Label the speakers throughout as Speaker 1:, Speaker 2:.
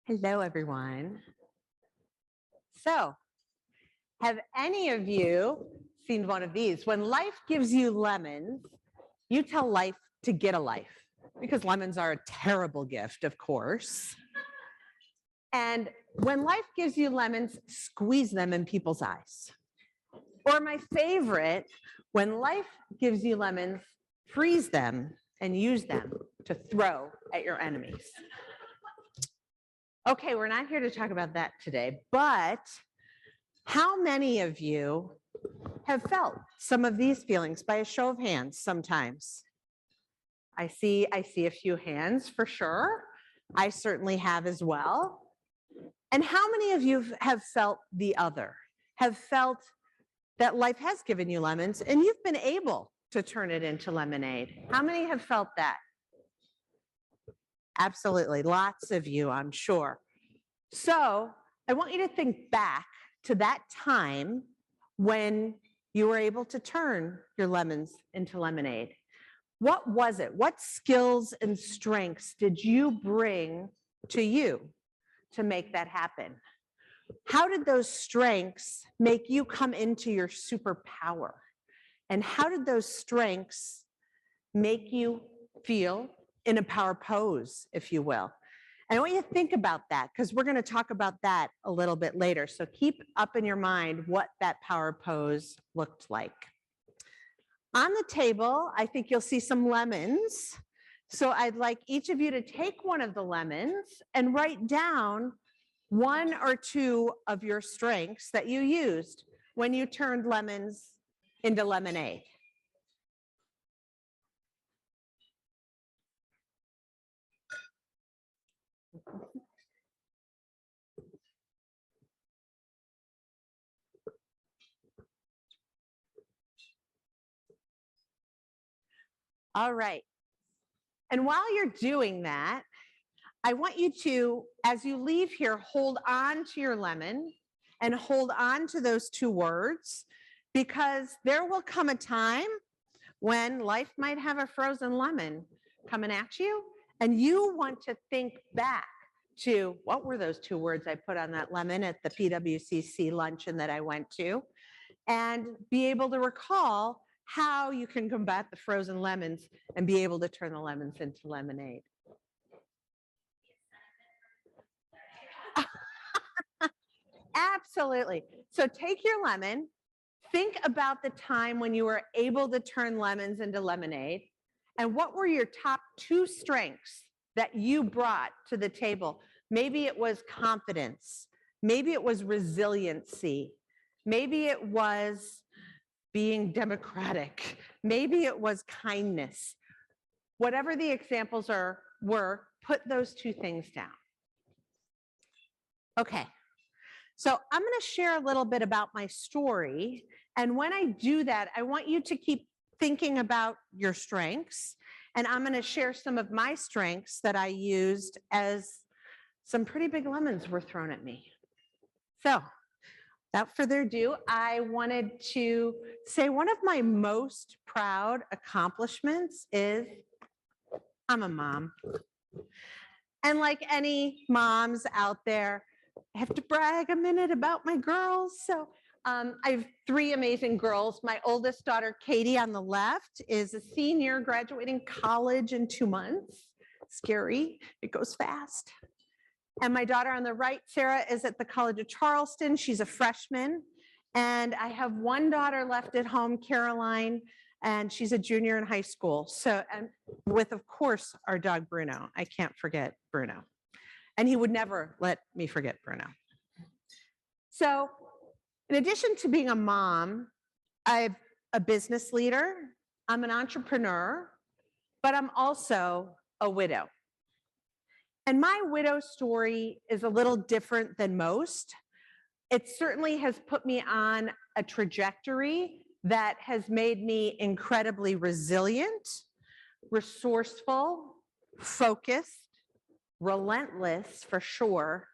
Speaker 1: Hello, everyone. So, have any of you seen one of these? When life gives you lemons, you tell life to get a life because lemons are a terrible gift, of course. And when life gives you lemons, squeeze them in people's eyes. Or my favorite, when life gives you lemons, freeze them and use them to throw at your enemies. Okay, we're not here to talk about that today, but how many of you have felt some of these feelings by a show of hands sometimes? I see a few hands for sure. I certainly have as well. And how many of you have felt the other? Have felt that life has given you lemons and you've been able to turn it into lemonade? How many have felt that? Absolutely, lots of you, I'm sure. So I want you to think back to that time when you were able to turn your lemons into lemonade. What was it? What skills and strengths did you bring to you to make that happen? How did those strengths make you come into your superpower? And how did those strengths make you feel in a power pose, if you will? And I want you to think about that because we're going to talk about that a little bit later. So keep up in your mind what that power pose looked like. On the table, I think you'll see some lemons. So I'd like each of you to take one of the lemons and write down one or two of your strengths that you used when you turned lemons into lemonade. All right. And while you're doing that, I want you to, as you leave here, hold on to your lemon and hold on to those two words, because there will come a time when life might have a frozen lemon coming at you, and you want to think back to what were those two words I put on that lemon at the PWCC luncheon that I went to, and be able to recall how you can combat the frozen lemons and be able to turn the lemons into lemonade. Absolutely. So take your lemon, think about the time when you were able to turn lemons into lemonade, and what were your top two strengths that you brought to the table? Maybe it was confidence, maybe it was resiliency, maybe it was being democratic, maybe it was kindness. Whatever the examples were, put those two things down. Okay. So I'm going to share a little bit about my story. And when I do that, I want you to keep thinking about your strengths. And I'm going to share some of my strengths that I used as some pretty big lemons were thrown at me. So without further ado, I wanted to say one of my most proud accomplishments is I'm a mom. And like any moms out there, I have to brag a minute about my girls. So I have three amazing girls. My oldest daughter, Katie, on the left, is a senior graduating college in 2 months. Scary, it goes fast. And my daughter on the right, Sarah, is at the College of Charleston. She's a freshman. And I have one daughter left at home, Caroline, and she's a junior in high school. So, and with, of course, our dog, Bruno. I can't forget Bruno. And he would never let me forget Bruno. So in addition to being a mom, I'm a business leader, I'm an entrepreneur, but I'm also a widow. And my widow story is a little different than most. It certainly has put me on a trajectory that has made me incredibly resilient, resourceful, focused, relentless for sure.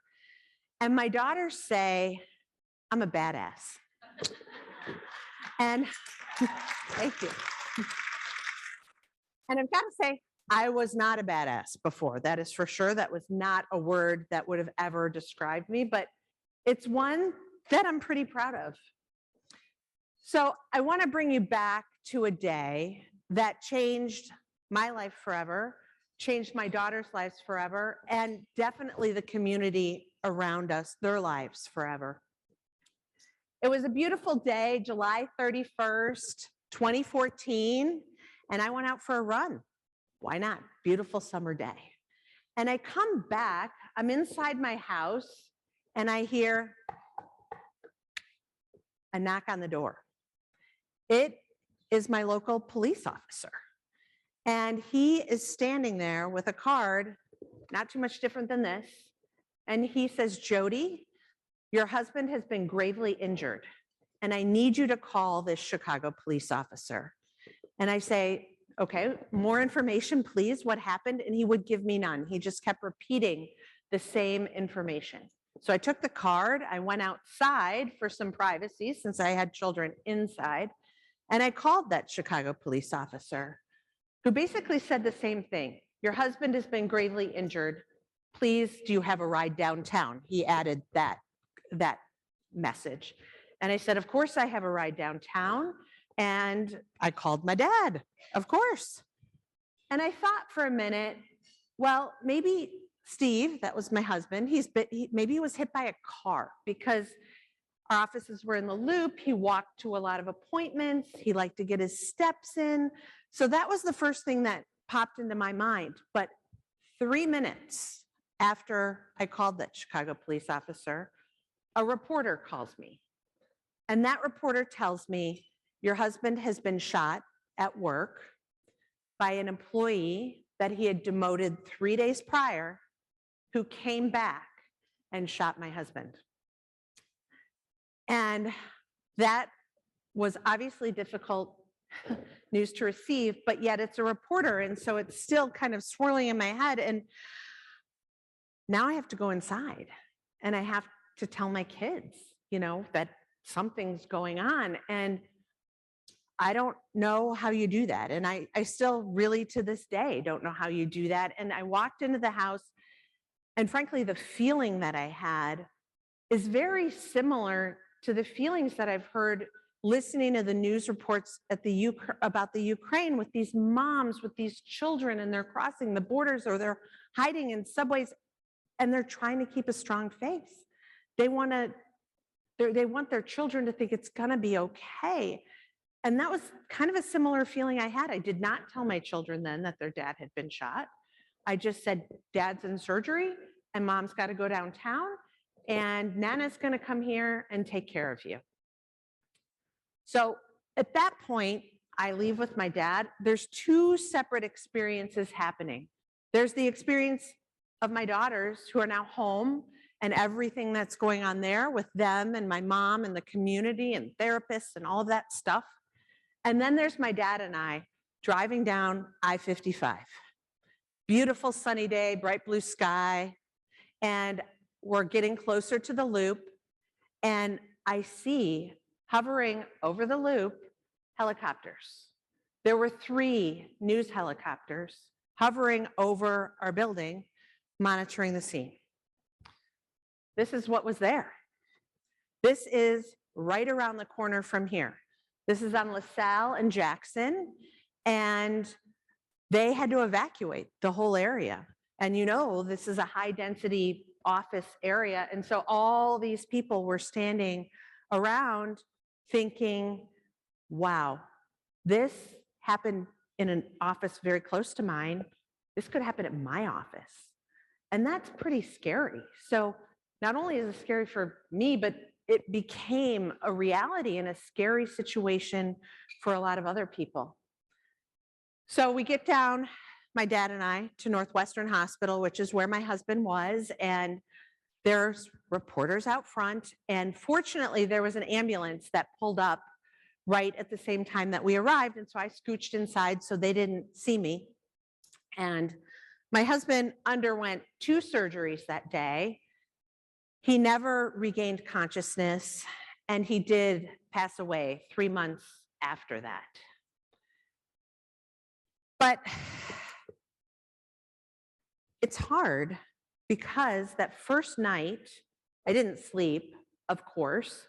Speaker 1: And my daughters say, I'm a badass. And thank you. And I've got to say, I was not a badass before. That is for sure. That was not a word that would have ever described me, but it's one that I'm pretty proud of. So I want to bring you back to a day that changed my life forever, changed my daughter's lives forever, and definitely the community around us, their lives forever. It was a beautiful day, July 31st, 2014, and I went out for a run. Why not? Beautiful summer day. And I come back, I'm inside my house, and I hear a knock on the door. It is my local police officer. And he is standing there with a card, not too much different than this. And he says, Jody, your husband has been gravely injured, and I need you to call this Chicago police officer. And I say, okay, more information, please. What happened? And he would give me none. He just kept repeating the same information. So I took the card, I went outside for some privacy since I had children inside, and I called that Chicago police officer, who basically said the same thing. Your husband has been gravely injured. Please, do you have a ride downtown? He added that message. And I said, of course I have a ride downtown. And I called my dad, of course. And I thought for a minute, well, maybe Steve, that was my husband, maybe he was hit by a car, because our offices were in the Loop. He walked to a lot of appointments. He liked to get his steps in. So that was the first thing that popped into my mind. But 3 minutes after I called that Chicago police officer, a reporter calls me. And that reporter tells me, your husband has been shot at work by an employee that he had demoted 3 days prior, who came back and shot my husband. And that was obviously difficult news to receive, but yet it's a reporter. And so it's still kind of swirling in my head. And now I have to go inside and I have to tell my kids, that something's going on. And I don't know how you do that. And I still really to this day don't know how you do that. And I walked into the house, and frankly, the feeling that I had is very similar to the feelings that I've heard listening to the news reports about the Ukraine, with these moms, with these children, and they're crossing the borders or they're hiding in subways, and they're trying to keep a strong face. They want their children to think it's gonna be okay. And that was kind of a similar feeling I had. I did not tell my children then that their dad had been shot. I just said, dad's in surgery and mom's got to go downtown and Nana's going to come here and take care of you. So at that point, I leave with my dad. There's 2 separate experiences happening. There's the experience of my daughters who are now home and everything that's going on there with them and my mom and the community and therapists and all of that stuff. And then there's my dad and I driving down I-55. Beautiful sunny day, bright blue sky. And we're getting closer to the Loop. And I see hovering over the Loop helicopters. There were 3 news helicopters hovering over our building, monitoring the scene. This is what was there. This is right around the corner from here. This is on LaSalle and Jackson, and they had to evacuate the whole area. And this is a high density office area. And so all these people were standing around thinking, wow, this happened in an office very close to mine. This could happen at my office. And that's pretty scary. So not only is it scary for me, but it became a reality and a scary situation for a lot of other people. So we get down, my dad and I, to Northwestern Hospital, which is where my husband was, and there's reporters out front. And fortunately, there was an ambulance that pulled up right at the same time that we arrived. And so I scooched inside so they didn't see me. And my husband underwent 2 surgeries that day. He never regained consciousness, and he did pass away 3 months after that. But it's hard because that first night, I didn't sleep, of course,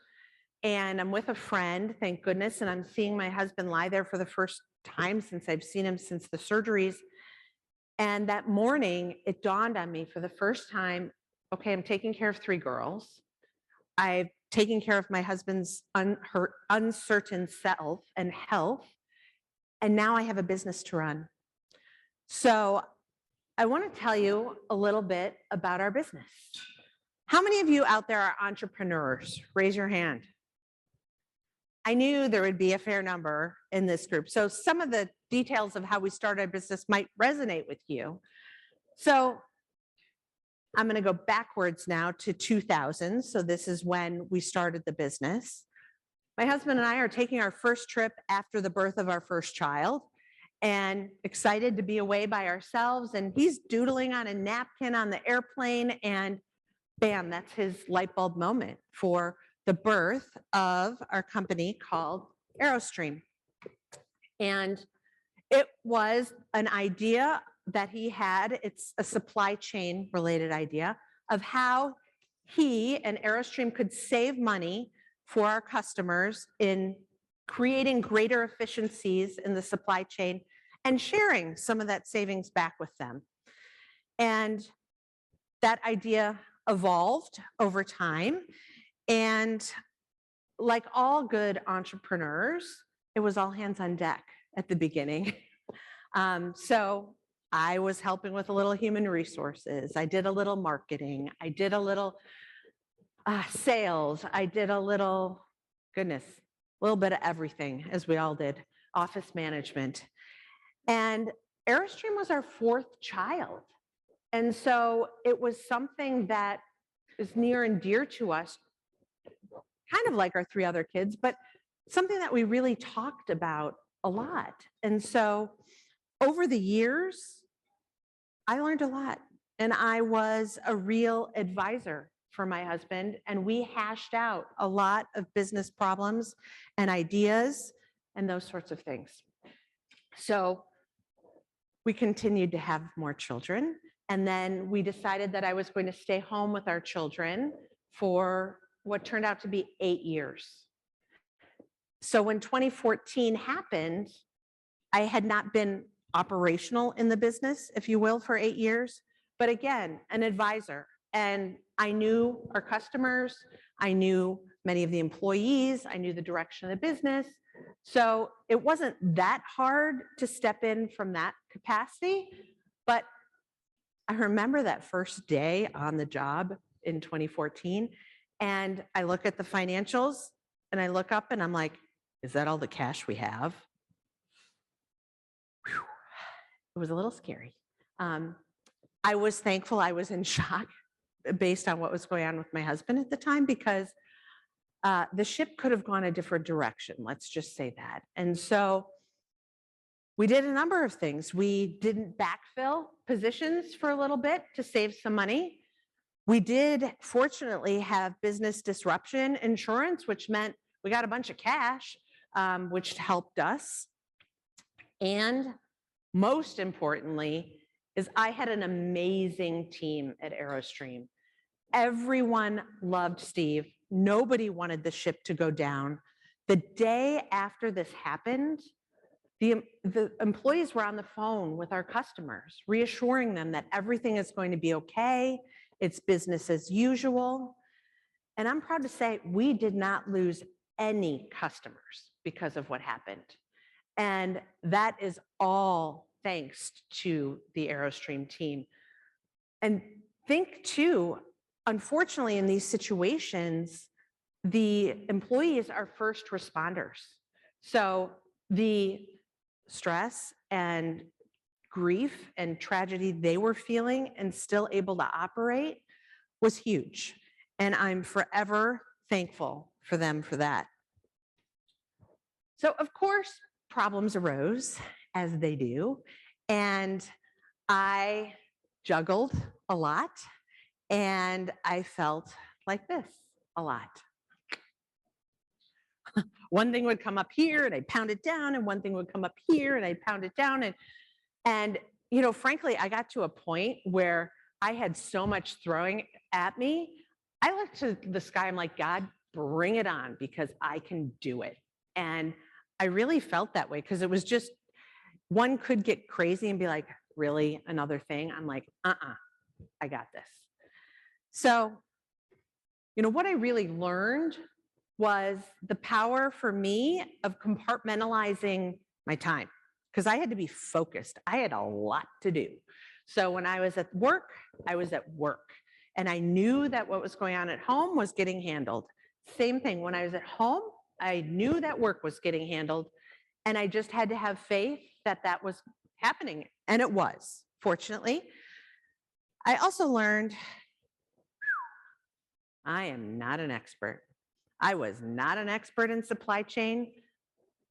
Speaker 1: and I'm with a friend, thank goodness, and I'm seeing my husband lie there for the first time since I've seen him since the surgeries. And that morning, it dawned on me for the first time, okay, I'm taking care of 3 girls. I've taken care of my husband's uncertain self and health, and now I have a business to run. So I want to tell you a little bit about our business. How many of you out there are entrepreneurs? Raise your hand. I knew there would be a fair number in this group. So some of the details of how we started our business might resonate with you. So I'm going to go backwards now to 2000. So this is when we started the business. My husband and I are taking our first trip after the birth of our first child and excited to be away by ourselves. And he's doodling on a napkin on the airplane, and bam, that's his light bulb moment for the birth of our company called Aerostream. And it was an idea that he had. It's a supply chain related idea of how he and Aerostream could save money for our customers in creating greater efficiencies in the supply chain and sharing some of that savings back with them. And that idea evolved over time. And like all good entrepreneurs, it was all hands on deck at the beginning. So I was helping with a little human resources. I did a little marketing. I did a little sales. I did a little, goodness, a little bit of everything, as we all did, office management. And Airstream was our 4th child. And so it was something that is near and dear to us, kind of like our 3 other kids, but something that we really talked about a lot. And so over the years, I learned a lot, and I was a real advisor for my husband, and we hashed out a lot of business problems and ideas and those sorts of things. So we continued to have more children, and then we decided that I was going to stay home with our children for what turned out to be 8 years. So when 2014 happened, I had not been operational in the business, if you will, for 8 years, but again, an advisor. And I knew our customers, I knew many of the employees, I knew the direction of the business. So it wasn't that hard to step in from that capacity, but I remember that first day on the job in 2014, and I look at the financials and I look up and I'm like, is that all the cash we have? Whew. It was a little scary. I was thankful I was in shock based on what was going on with my husband at the time, because the ship could have gone a different direction, let's just say that. And so we did a number of things. We didn't backfill positions for a little bit to save some money. We did, fortunately, have business disruption insurance, which meant we got a bunch of cash, which helped us. And most importantly, is I had an amazing team at Aerostream. Everyone loved Steve. Nobody wanted the ship to go down. The day after this happened, the employees were on the phone with our customers, reassuring them that everything is going to be okay. It's business as usual. And I'm proud to say we did not lose any customers because of what happened. And that is all thanks to the Aerostream team. And think too, unfortunately, in these situations, the employees are first responders. So the stress and grief and tragedy they were feeling and still able to operate was huge. And I'm forever thankful for them for that. So of course, problems arose, as they do, and I juggled a lot, and I felt like this a lot. One thing would come up here and I'd pound it down, and one thing would come up here and I'd pound it down. And frankly, I got to a point where I had so much throwing at me. I looked to the sky. I'm like, God, bring it on because I can do it. And I really felt that way because it was just, one could get crazy and be like, really, another thing? I'm like, I got this. So, what I really learned was the power for me of compartmentalizing my time because I had to be focused. I had a lot to do. So when I was at work, I was at work. And I knew that what was going on at home was getting handled. Same thing, when I was at home, I knew that work was getting handled. And I just had to have faith that that was happening. And it was, fortunately. I also learned I am not an expert. I was not an expert in supply chain.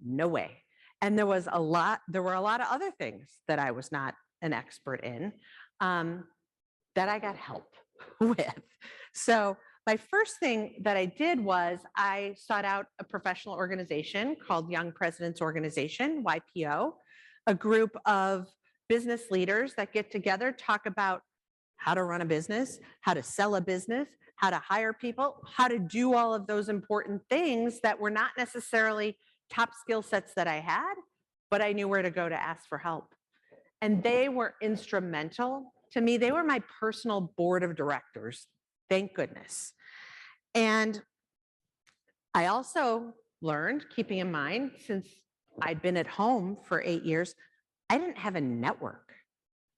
Speaker 1: No way. And there were a lot of other things that I was not an expert in that I got help with. So my first thing that I did was I sought out a professional organization called Young Presidents Organization, YPO, a group of business leaders that get together, talk about how to run a business, how to sell a business, how to hire people, how to do all of those important things that were not necessarily top skill sets that I had, but I knew where to go to ask for help. And they were instrumental to me. They were my personal board of directors, thank goodness. And I also learned, keeping in mind, since I'd been at home for 8 years, I didn't have a network.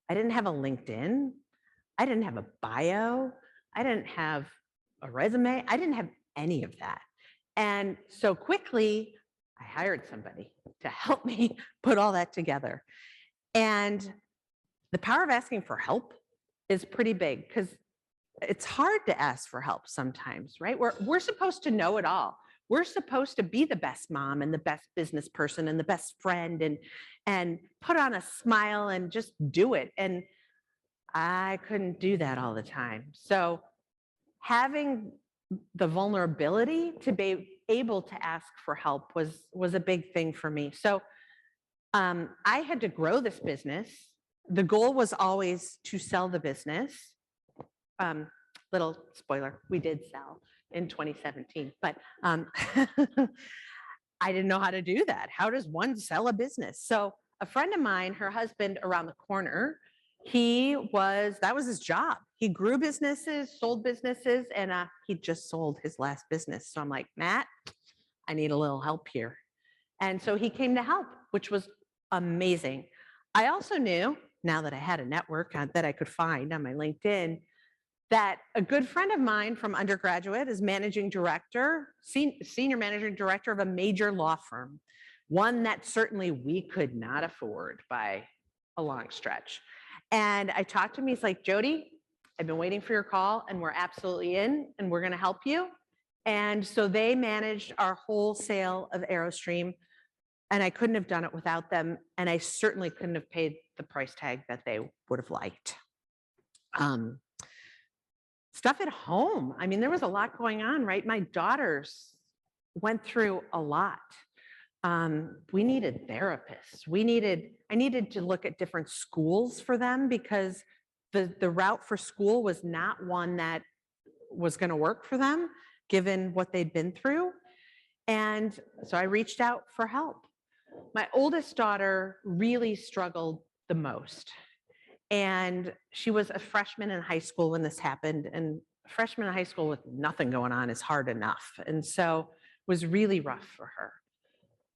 Speaker 1: I didn't have a LinkedIn. I didn't have a bio. I didn't have a resume. I didn't have any of that. And so quickly, I hired somebody to help me put all that together. And the power of asking for help is pretty big because it's hard to ask for help sometimes, right? We're supposed to know it all. We're supposed to be the best mom and the best business person and the best friend and put on a smile and just do it. And I couldn't do that all the time. So having the vulnerability to be able to ask for help was a big thing for me. So I had to grow this business. The goal was always to sell the business. Little spoiler, we did sell in 2017, but I didn't know how to do that. How does one sell a business? So a friend of mine, her husband around the corner, that was his job. He grew businesses, sold businesses, and he just sold his last business. So I'm like, Matt, I need a little help here. And so he came to help, which was amazing. I also knew, now that I had a network that I could find on my LinkedIn, that a good friend of mine from undergraduate is senior managing director of a major law firm, one that certainly we could not afford by a long stretch. And I talked to him, he's like, Jody, I've been waiting for your call and we're absolutely in and we're gonna help you. And so they managed our wholesale of Aerostream and I couldn't have done it without them. And I certainly couldn't have paid the price tag that they would have liked. Stuff at home. I mean, there was a lot going on, right? My daughters went through a lot. We needed therapists. I needed to look at different schools for them because the route for school was not one that was going to work for them, given what they'd been through. And so I reached out for help. My oldest daughter really struggled the most. And she was a freshman in high school when this happened. And a freshman in high school with nothing going on is hard enough. And so it was really rough for her.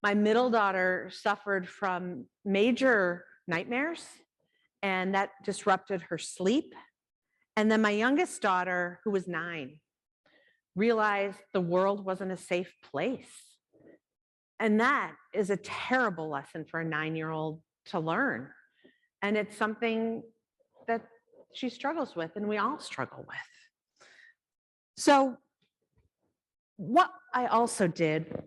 Speaker 1: My middle daughter suffered from major nightmares, and that disrupted her sleep. And then my youngest daughter, who was 9, realized the world wasn't a safe place. And that is a terrible lesson for a 9-year-old to learn. And it's something that she struggles with and we all struggle with. So what I also did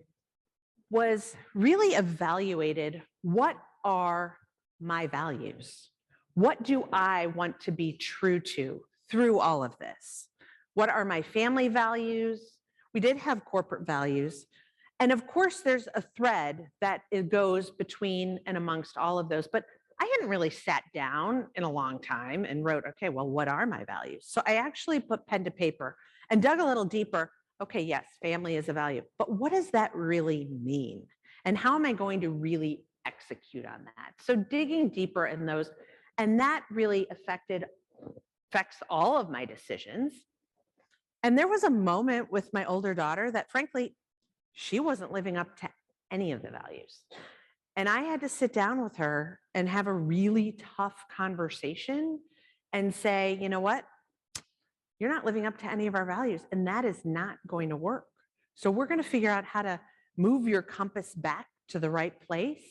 Speaker 1: was really evaluated what are my values? What do I want to be true to through all of this? What are my family values? We did have corporate values. And of course, there's a thread that it goes between and amongst all of those. But I hadn't really sat down in a long time and wrote, okay, well, what are my values? So I actually put pen to paper and dug a little deeper. Okay, yes, family is a value, but what does that really mean? And how am I going to really execute on that? So digging deeper in those, and that really affects all of my decisions. And there was a moment with my older daughter that frankly, she wasn't living up to any of the values. And I had to sit down with her and have a really tough conversation and say, you know what? You're not living up to any of our values, and that is not going to work. So we're going to figure out how to move your compass back to the right place.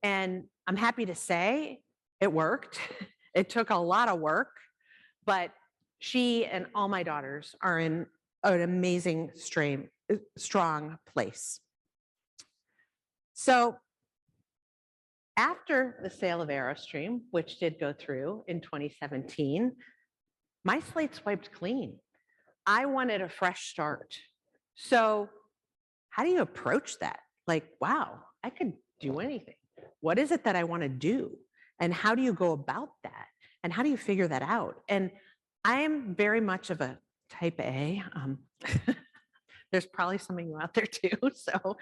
Speaker 1: And I'm happy to say it worked. It took a lot of work, but she and all my daughters are in an amazing, strong place. So after the sale of Aerostream, which did go through in 2017, my slate swiped clean. I wanted a fresh start. So how do you approach that? Like, wow, I could do anything. What is it that I want to do? And how do you go about that? And how do you figure that out? And I am very much of a type A. There's probably some of you out there too. So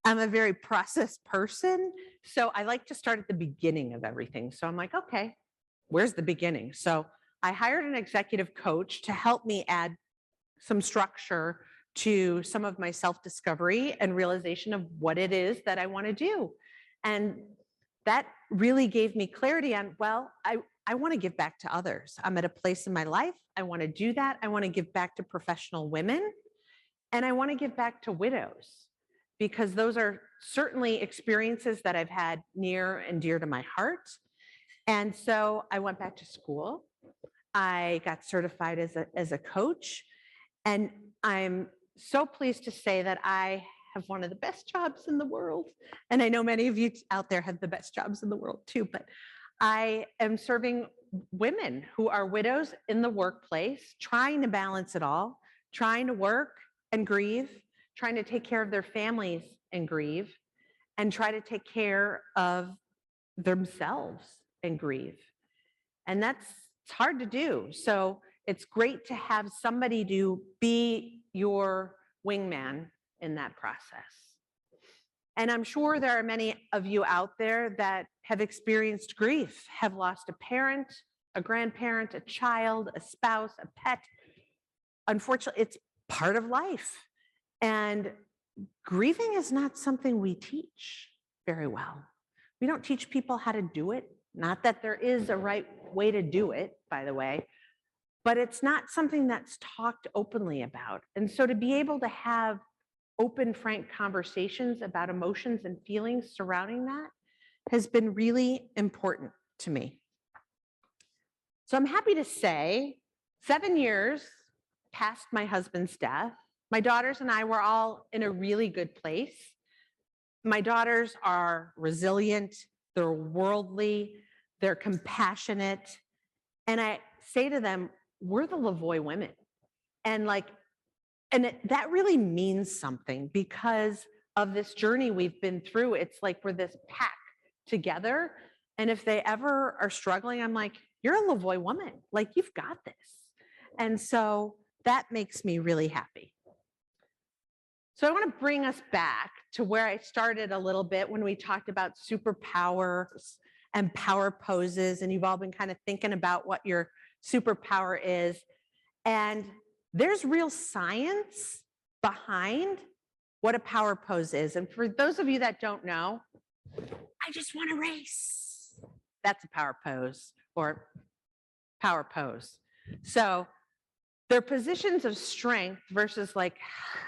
Speaker 1: I'm a very process person. So I like to start at the beginning of everything. So I'm like, okay, where's the beginning? So I hired an executive coach to help me add some structure to some of my self-discovery and realization of what it is that I want to do. And that really gave me clarity on, well, I want to give back to others. I'm at a place in my life. I want to do that. I want to give back to professional women. And I want to give back to widows, because those are certainly experiences that I've had near and dear to my heart. And so I went back to school. I got certified as a coach. And I'm so pleased to say that I have one of the best jobs in the world. And I know many of you out there have the best jobs in the world too, but I am serving women who are widows in the workplace, trying to balance it all, trying to work and grieve, trying to take care of their families and grieve, and try to take care of themselves and grieve. And it's hard to do. So it's great to have somebody to be your wingman in that process. And I'm sure there are many of you out there that have experienced grief, have lost a parent, a grandparent, a child, a spouse, a pet. Unfortunately, it's part of life. And grieving is not something we teach very well. We don't teach people how to do it. Not that there is a right way to do it, by the way, but it's not something that's talked openly about. And so to be able to have open, frank conversations about emotions and feelings surrounding that has been really important to me. So I'm happy to say 7 years past my husband's death, my daughters and I were all in a really good place. My daughters are resilient, they're worldly, they're compassionate. And I say to them, we're the Lavoie women. And that really means something because of this journey we've been through. It's like we're this pack together. And if they ever are struggling, I'm like, you're a Lavoie woman. Like, you've got this. And so that makes me really happy. So I want to bring us back to where I started a little bit when we talked about superpowers and power poses. And you've all been kind of thinking about what your superpower is. And there's real science behind what a power pose is. And for those of you that don't know, I just want to race. That's a power pose or power pose. So they're positions of strength versus like,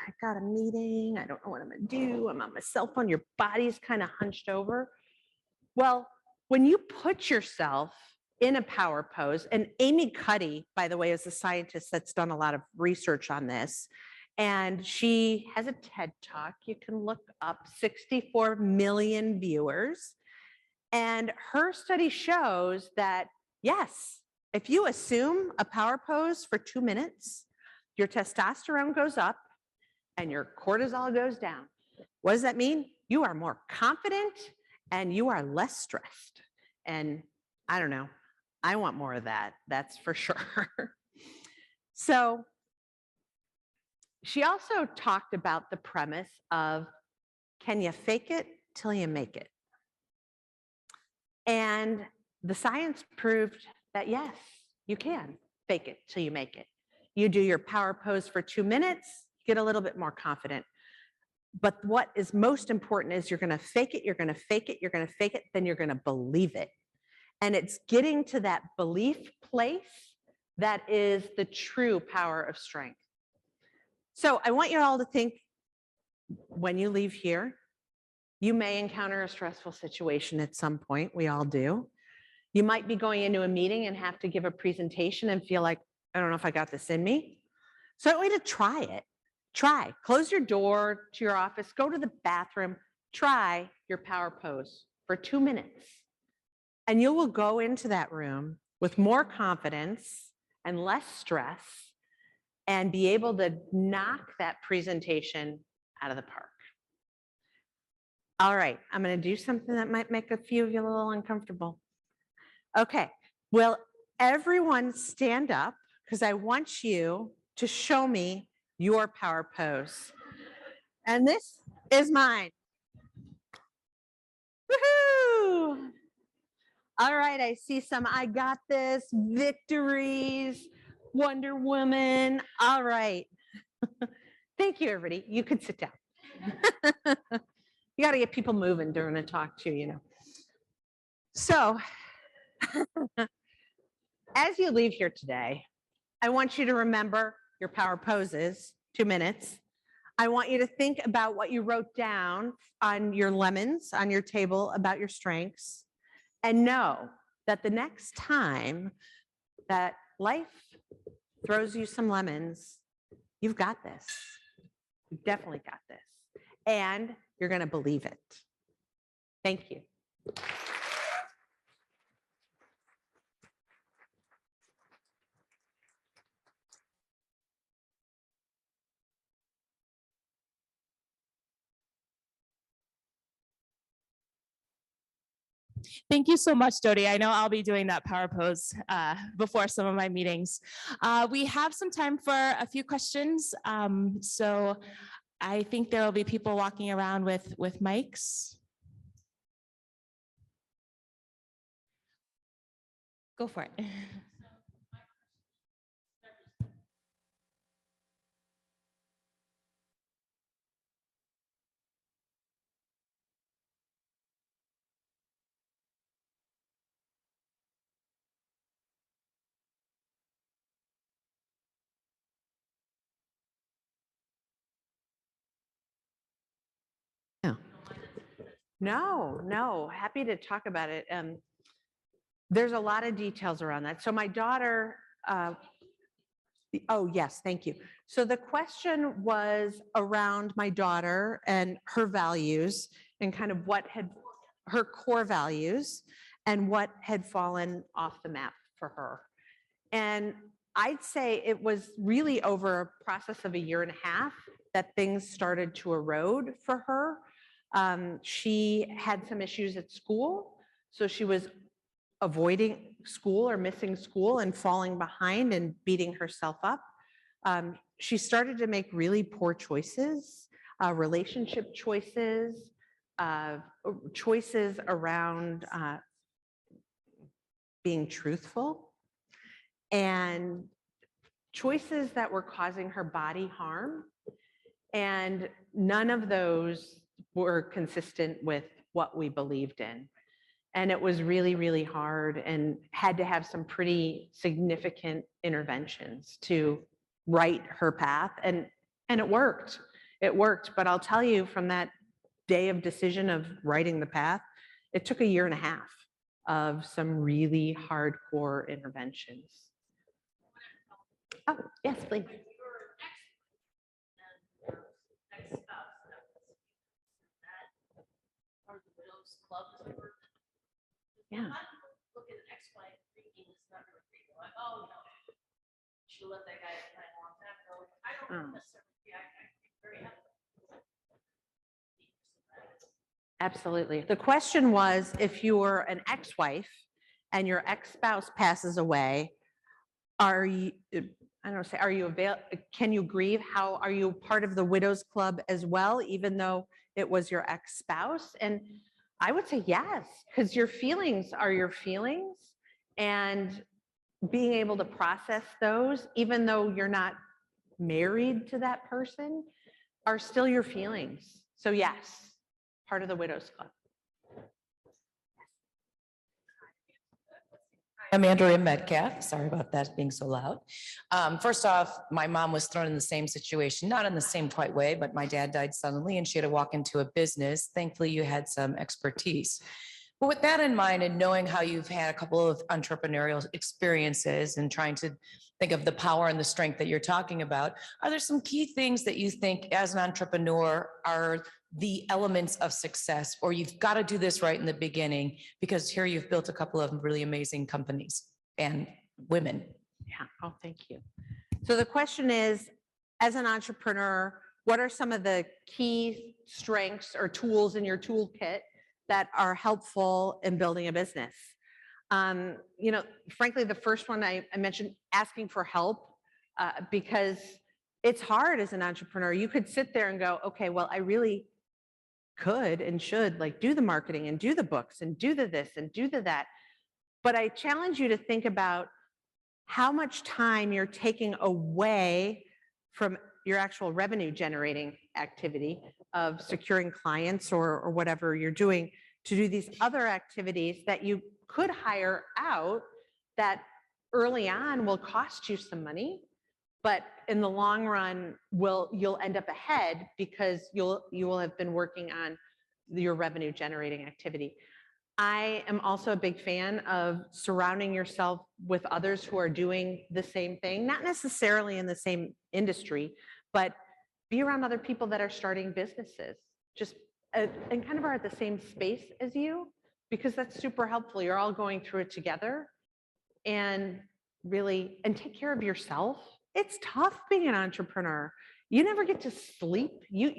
Speaker 1: I got a meeting, I don't know what I'm going to do, I'm on my cell phone, your body's kind of hunched over. Well, when you put yourself in a power pose, and Amy Cuddy, by the way, is a scientist that's done a lot of research on this, and she has a TED Talk you can look up, 64 million viewers. And her study shows that, yes, if you assume a power pose for 2 minutes, your testosterone goes up and your cortisol goes down. What does that mean? You are more confident and you are less stressed. And I don't know, I want more of that, that's for sure. So she also talked about the premise of, can you fake it till you make it? And the science proved that yes, you can fake it till you make it. You do your power pose for 2 minutes, get a little bit more confident. But what is most important is you're going to fake it, you're going to fake it, you're going to fake it, then you're going to believe it. And it's getting to that belief place that is the true power of strength. So I want you all to think, when you leave here, you may encounter a stressful situation at some point. We all do. You might be going into a meeting and have to give a presentation and feel like, I don't know if I got this in me. So I want you to try it. Try. Close your door to your office, go to the bathroom, try your power pose for 2 minutes. And you will go into that room with more confidence and less stress and be able to knock that presentation out of the park. All right, I'm going to do something that might make a few of you a little uncomfortable. Okay, will everyone stand up, because I want you to show me your power pose. And this is mine. Woohoo! All right, I see some I got this, victories, Wonder Woman. All right. Thank you, everybody. You could sit down. You got to get people moving during a talk too, you know. So as you leave here today, I want you to remember your power poses, 2 minutes. I want you to think about what you wrote down on your lemons on your table about your strengths, and know that the next time that life throws you some lemons, you've got this. You've definitely got this. And you're going to believe it. Thank you.
Speaker 2: Thank you so much, Dodie. I know I'll be doing that power pose before some of my meetings. We have some time for a few questions. So I think there will be people walking around with mics. Go for it.
Speaker 1: No, happy to talk about it. There's a lot of details around that. So my daughter, oh yes, thank you. So the question was around my daughter and her values and kind of what had her core values and what had fallen off the map for her. And I'd say it was really over a process of a year and a half that things started to erode for her. She had some issues at school, so she was avoiding school or missing school and falling behind and beating herself up. She started to make really poor choices, relationship choices, choices around being truthful, and choices that were causing her body harm. And none of those were consistent with what we believed in. And it was really, really hard and had to have some pretty significant interventions to right her path. And it worked. It worked. But I'll tell you, from that day of decision of writing the path, it took a year and a half of some really hardcore interventions. Oh, yes, please. Yeah.
Speaker 3: Look at an ex-wife thinking it's not really real. Like, oh no, should let that guy die a long time ago. I don't necessarily. I very happy.
Speaker 1: Absolutely. The question was, if you're an ex-wife and your ex-spouse passes away, are you, I don't know, say, are you can you grieve? How are you part of the widows club as well, even though it was your ex-spouse? And I would say yes, because your feelings are your feelings, and being able to process those, even though you're not married to that person, are still your feelings. So yes, part of the widows club.
Speaker 4: I'm Andrea Metcalf. Sorry about that being so loud. First off, my mom was thrown in the same situation, not in the same quite way, but my dad died suddenly and she had to walk into a business. Thankfully, you had some expertise. But with that in mind and knowing how you've had a couple of entrepreneurial experiences and trying to think of the power and the strength that you're talking about, are there some key things that you think as an entrepreneur are the elements of success, or you've got to do this right in the beginning because here you've built a couple of really amazing companies and women?
Speaker 1: Yeah. Oh, thank you. So the question is, as an entrepreneur, what are some of the key strengths or tools in your toolkit that are helpful in building a business? You know, frankly, the first one I mentioned, asking for help, because it's hard as an entrepreneur. You could sit there and go, okay, well, I really could and should like do the marketing and do the books and do the this and do the that. But I challenge you to think about how much time you're taking away from your actual revenue generating activity of securing clients or whatever you're doing to do these other activities that you could hire out that early on will cost you some money, but in the long run you'll end up ahead because you will have been working on your revenue generating activity. I am also a big fan of surrounding yourself with others who are doing the same thing, not necessarily in the same industry, but be around other people that are starting businesses, just and kind of are at the same space as you, because that's super helpful. You're all going through it together, and really, and take care of yourself. It's tough being an entrepreneur. You never get to sleep. You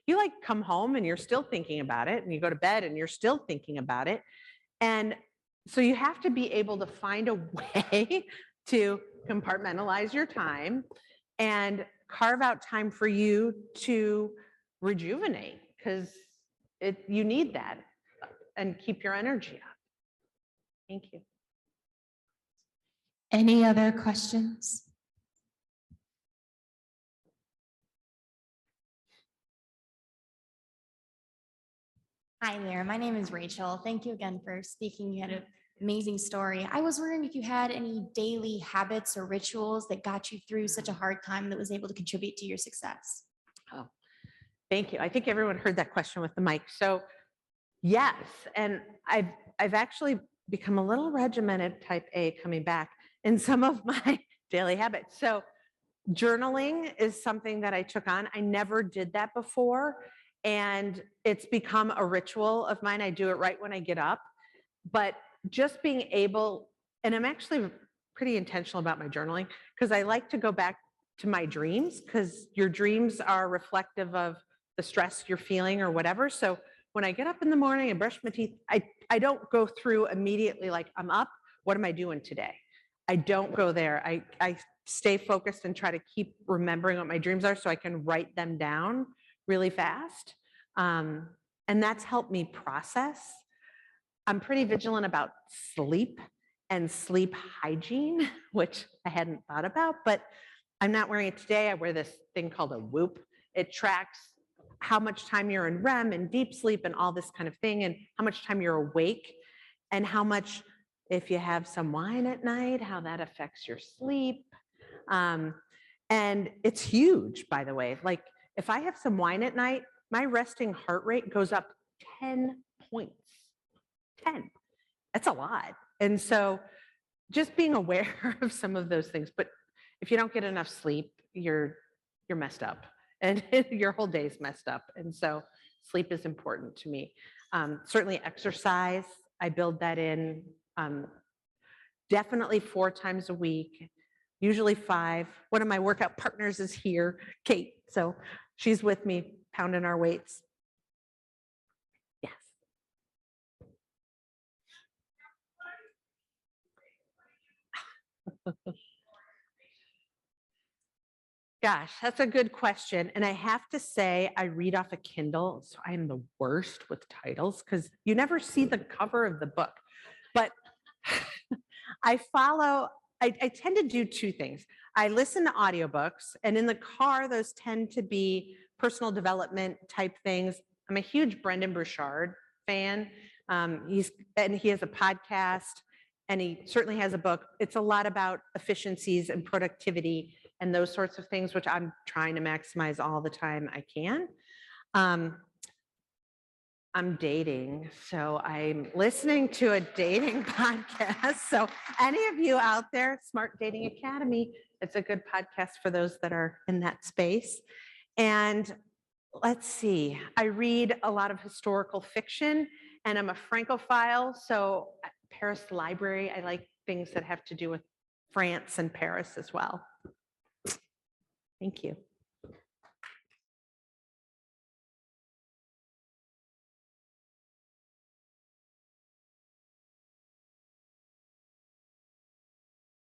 Speaker 1: like come home and you're still thinking about it, and you go to bed and you're still thinking about it. And so you have to be able to find a way to compartmentalize your time and carve out time for you to rejuvenate, because you need that, and keep your energy up. Thank you.
Speaker 2: Any other questions?
Speaker 5: Hi there, my name is Rachel. Thank you again for speaking. You had an amazing story. I was wondering if you had any daily habits or rituals that got you through such a hard time that was able to contribute to your success.
Speaker 1: Oh, thank you. I think everyone heard that question with the mic. So yes, and I've actually become a little regimented, type A, coming back in some of my daily habits. So journaling is something that I took on. I never did that before, and it's become a ritual of mine. I do it right when I get up, but just being able, and I'm actually pretty intentional about my journaling because I like to go back to my dreams, because your dreams are reflective of the stress you're feeling or whatever. So when I get up in the morning and brush my teeth, I don't go through immediately like, I'm up, what am I doing today? I don't go there. I stay focused and try to keep remembering what my dreams are so I can write them down really fast. And that's helped me process. I'm pretty vigilant about sleep and sleep hygiene, which I hadn't thought about, but I'm not wearing it today. I wear this thing called a Whoop. It tracks how much time you're in REM and deep sleep and all this kind of thing, and how much time you're awake, and how much, if you have some wine at night, how that affects your sleep. And it's huge, by the way. Like if I have some wine at night, my resting heart rate goes up 10 points. 10. That's a lot. And so just being aware of some of those things. But if you don't get enough sleep, you're messed up, and your whole day's messed up. And so sleep is important to me. Certainly exercise, I build that in definitely 4 times a week, usually 5. One of my workout partners is here, Kate. So she's with me pounding our weights. Gosh, that's a good question. And I have to say, I read off a Kindle, so I am the worst with titles because you never see the cover of the book. But I tend to do two things. I listen to audiobooks, and in the car, those tend to be personal development type things. I'm a huge Brendan Burchard fan. He has a podcast, and he certainly has a book. It's a lot about efficiencies and productivity and those sorts of things, which I'm trying to maximize all the time I can. I'm dating, so I'm listening to a dating podcast. So any of you out there, Smart Dating Academy, it's a good podcast for those that are in that space. And let's see, I read a lot of historical fiction, and I'm a Francophile, so Paris Library, I like things that have to do with France and Paris as well. Thank you.